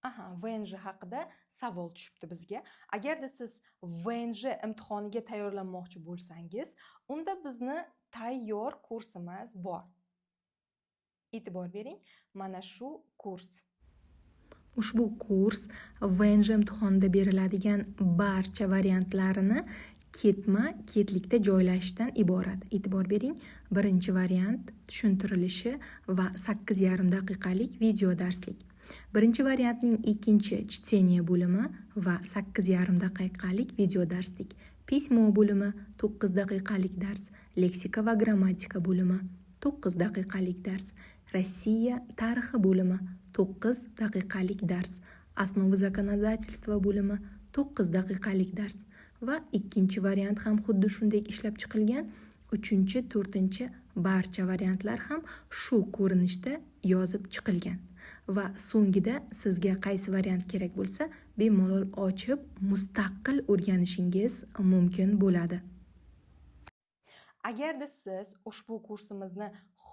Aha, VNJ haqida savol tushibdi bizga. Agarda siz VNJ imtihoniga tayyorlanmoqchi bo'lsangiz, unda bizni tayyor kursimiz bor. E'tibor bering, mana shu kurs. Ushbu kurs VNJ imtihonida beriladigan barcha variantlarini ketma-ketlikda joylashishdan iborat. E'tibor bering, birinchi variant tushuntirilishi va 8,5 daqiqalik video darslik. Birinchi variantning ikkinchi чтение bo'limi va 8,5 daqiqalik video darslik. Pismo bo'limi 9 daqiqalik dars, leksika va grammatika bo'limi 9 daqiqalik dars, Rossiya tarixi bo'limi 9 daqiqalik dars, основы законодательства bo'limi 9 daqiqalik dars va ikkinchi variant ham xuddi shunday ishlab chiqilgan. Uchinchi, to'rtinchi barcha variantlar ham shu ko'rinishda yozib chiqilgan va so'ngida sizga qaysi variant kerak bo'lsa, bemalol ochib mustaqil o'rganishingiz mumkin bo'ladi. Agarda siz ushbu kursimizni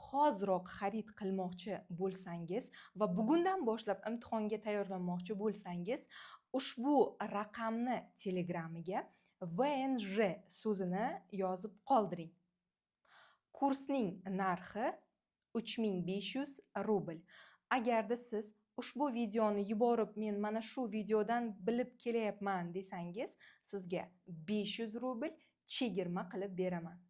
hoziroq xarid qilmoqchi bo'lsangiz va bugundan boshlab imtihonga tayyorlanmoqchi bo'lsangiz, ushbu raqamni Telegramiga VNJ so'zini yozib qoldiring. Kursning narxi 3500 rubl. Agarda siz ushbu videoni yuborib, men mana shu videodan bilib kelyapman desangiz, sizga 500 rubl chegirma qilib beraman.